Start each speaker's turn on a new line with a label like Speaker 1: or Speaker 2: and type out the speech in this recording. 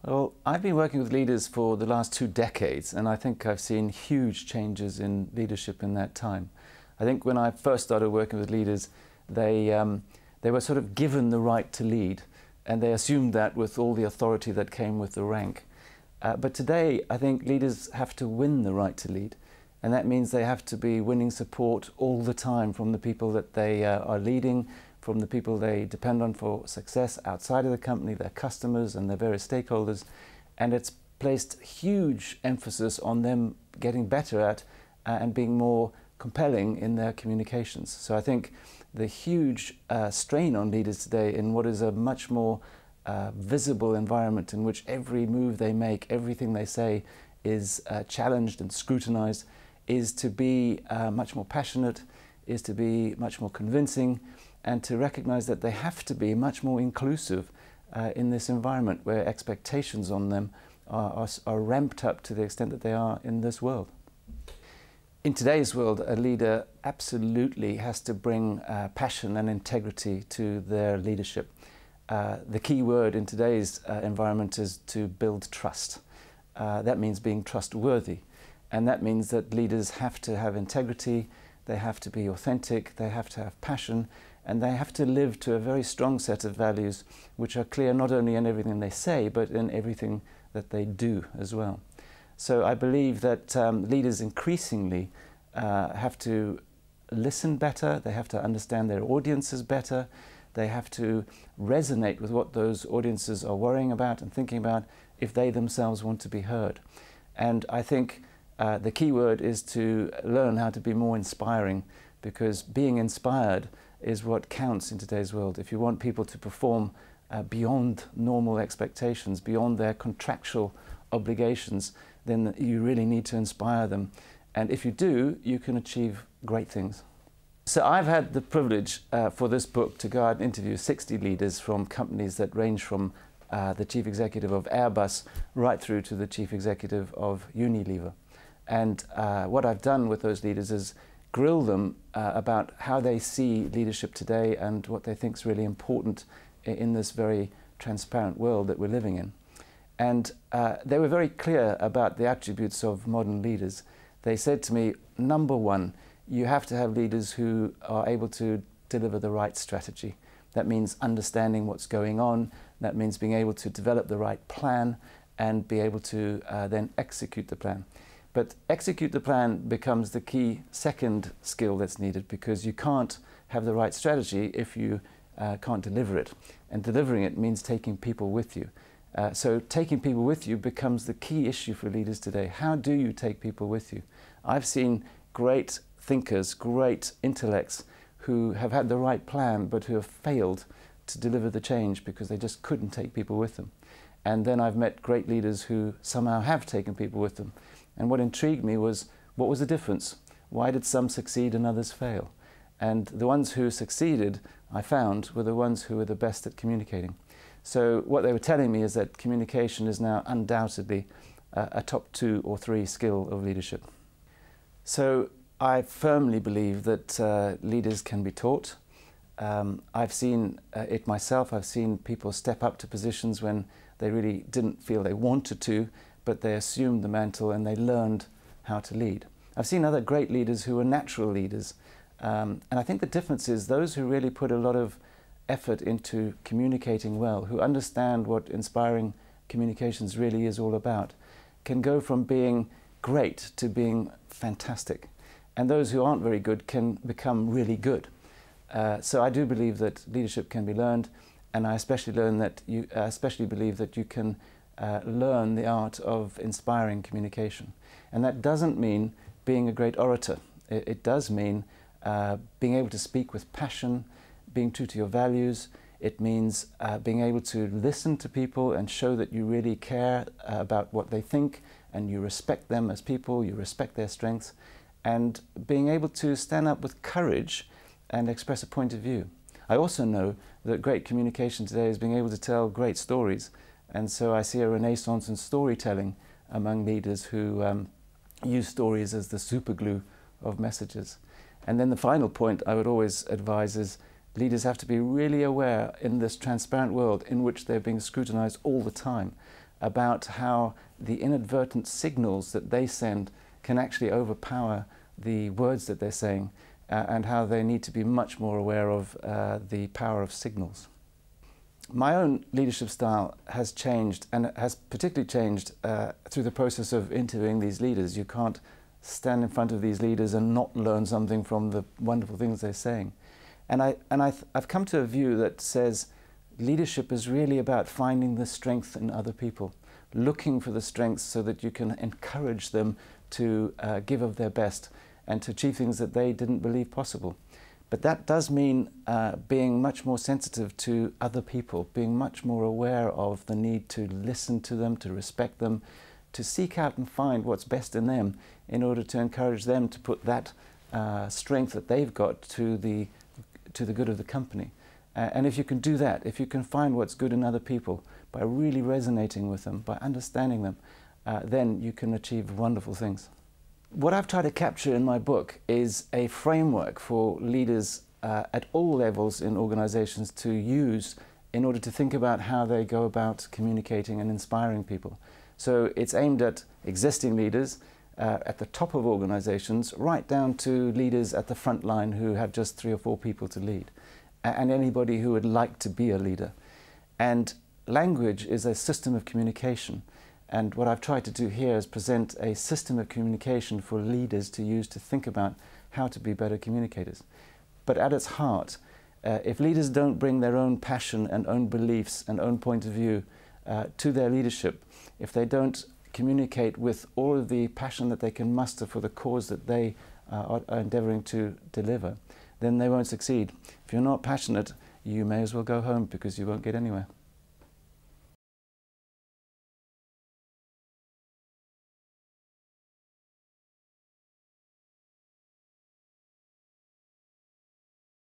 Speaker 1: Well, I've been working with leaders for the last 2 decades, and I think I've seen huge changes in leadership in that time. I think when I first started working with leaders, they were sort of given the right to lead, and they assumed that with all the authority that came with the rank. But today, I think leaders have to win the right to lead, and that means they have to be winning support all the time from the people that they are leading, from the people they depend on for success outside of the company, their customers and their various stakeholders. And it's placed huge emphasis on them getting better at and being more compelling in their communications. So I think the huge strain on leaders today in what is a much more visible environment in which every move they make, everything they say is challenged and scrutinized, is to be much more passionate, is to be much more convincing, and to recognize that they have to be much more inclusive in this environment where expectations on them are ramped up to the extent that they are in this world. In today's world, a leader absolutely has to bring passion and integrity to their leadership. The key word in today's environment is to build trust. That means being trustworthy, and that means that leaders have to have integrity, they have to be authentic, they have to have passion, and they have to live to a very strong set of values which are clear not only in everything they say, but in everything that they do as well. So I believe that leaders increasingly have to listen better, they have to understand their audiences better, they have to resonate with what those audiences are worrying about and thinking about if they themselves want to be heard. And I think the key word is to learn how to be more inspiring, because being inspired is what counts in today's world. If you want people to perform beyond normal expectations, beyond their contractual obligations, then you really need to inspire them. And if you do, you can achieve great things. So I've had the privilege for this book to go out and interview 60 leaders from companies that range from the chief executive of Airbus right through to the chief executive of Unilever. And what I've done with those leaders is grill them about how they see leadership today and what they think is really important in this very transparent world that we're living in. And they were very clear about the attributes of modern leaders. They said to me, number one, you have to have leaders who are able to deliver the right strategy. That means understanding what's going on. That means being able to develop the right plan and be able to then execute the plan. But execute the plan becomes the key second skill that's needed, because you can't have the right strategy if you can't deliver it. And delivering it means taking people with you. So taking people with you becomes the key issue for leaders today. How do you take people with you? I've seen great thinkers, great intellects who have had the right plan but who have failed to deliver the change because they just couldn't take people with them. And then I've met great leaders who somehow have taken people with them. And what intrigued me was, what was the difference? Why did some succeed and others fail? And the ones who succeeded, I found, were the ones who were the best at communicating. So what they were telling me is that communication is now undoubtedly a top 2 or 3 skill of leadership. So I firmly believe that leaders can be taught. I've seen it myself. I've seen people step up to positions when they really didn't feel they wanted to, but they assumed the mantle and they learned how to lead. I've seen other great leaders who are natural leaders. And I think the difference is those who really put a lot of effort into communicating well, who understand what inspiring communications really is all about, can go from being great to being fantastic. And those who aren't very good can become really good. So I do believe that leadership can be learned, and I especially believe that you can learn the art of inspiring communication. And that doesn't mean being a great orator. It does mean being able to speak with passion, being true to your values. It means being able to listen to people and show that you really care about what they think, and you respect them as people, you respect their strengths, and being able to stand up with courage and express a point of view. I also know that great communication today is being able to tell great stories. And so I see a renaissance in storytelling among leaders who use stories as the superglue of messages. And then the final point I would always advise is leaders have to be really aware in this transparent world in which they're being scrutinized all the time about how the inadvertent signals that they send can actually overpower the words that they're saying, and how they need to be much more aware of the power of signals. My own leadership style has changed, and has particularly changed through the process of interviewing these leaders. You can't stand in front of these leaders and not learn something from the wonderful things they're saying. And I've come to a view that says leadership is really about finding the strength in other people, looking for the strengths so that you can encourage them to give of their best and to achieve things that they didn't believe possible. But that does mean being much more sensitive to other people, being much more aware of the need to listen to them, to respect them, to seek out and find what's best in them in order to encourage them to put that strength that they've got to the good of the company. And if you can do that, if you can find what's good in other people by really resonating with them, by understanding them, then you can achieve wonderful things. What I've tried to capture in my book is a framework for leaders at all levels in organizations to use in order to think about how they go about communicating and inspiring people. So it's aimed at existing leaders at the top of organizations, right down to leaders at the front line who have just 3 or 4 people to lead, and anybody who would like to be a leader. And language is a system of communication. And what I've tried to do here is present a system of communication for leaders to use to think about how to be better communicators. But at its heart, if leaders don't bring their own passion and own beliefs and own point of view to their leadership, if they don't communicate with all of the passion that they can muster for the cause that they are endeavoring to deliver, then they won't succeed. If you're not passionate, you may as well go home, because you won't get anywhere.